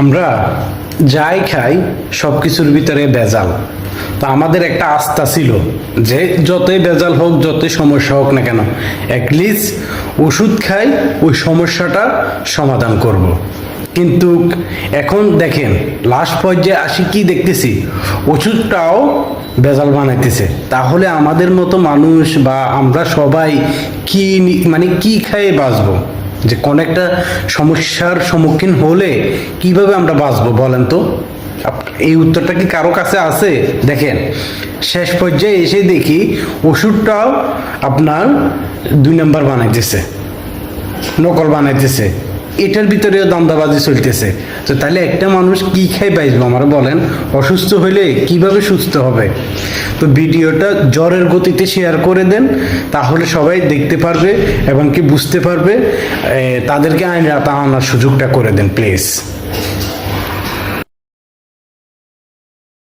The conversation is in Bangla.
আমরা যাই খাই সব কিছুর ভিতরে ভেজাল। তো আমাদের একটা আস্থা ছিল যে যতই ভেজাল হোক, যতই সমস্যা হোক না কেন, অ্যাটলিস্ট ওষুধ খাই, ওই সমস্যাটা সমাধান করব। কিন্তু এখন দেখেন লাস্ট পর্যায়ে আসি কি দেখতেছি, ওষুধটাও ভেজাল বানাইতেছে। তাহলে আমাদের মতো মানুষ বা আমরা সবাই কি মানে কি খেয়ে বাঁচবো? যে কোন একটা সমস্যার সম্মুখীন হলে কিভাবে আমরা বাঁচবো বলেন তো? এই উত্তরটা কি কারো কাছে আছে? দেখেন শেষ পর্যায়ে এসে দেখি ওষুধটাও আপনার 2 নাম্বার বানাইতেছে, নকল বানাইতেছে, এটার ভিতরেও দান্দাবাজি চলতেছে। তো তাহলে একটা মানুষ কি খাই বাঁচবো আমরা বলেন? অসুস্থ হইলে কিভাবে সুস্থ হবে? তো ভিডিওটা জ্বরের গতিতে শেয়ার করে দেন, তাহলে সবাই দেখতে পারবে এবং কি বুঝতে পারবে। তাদেরকে আইন আনার সুযোগটা করে দেন প্লিজ।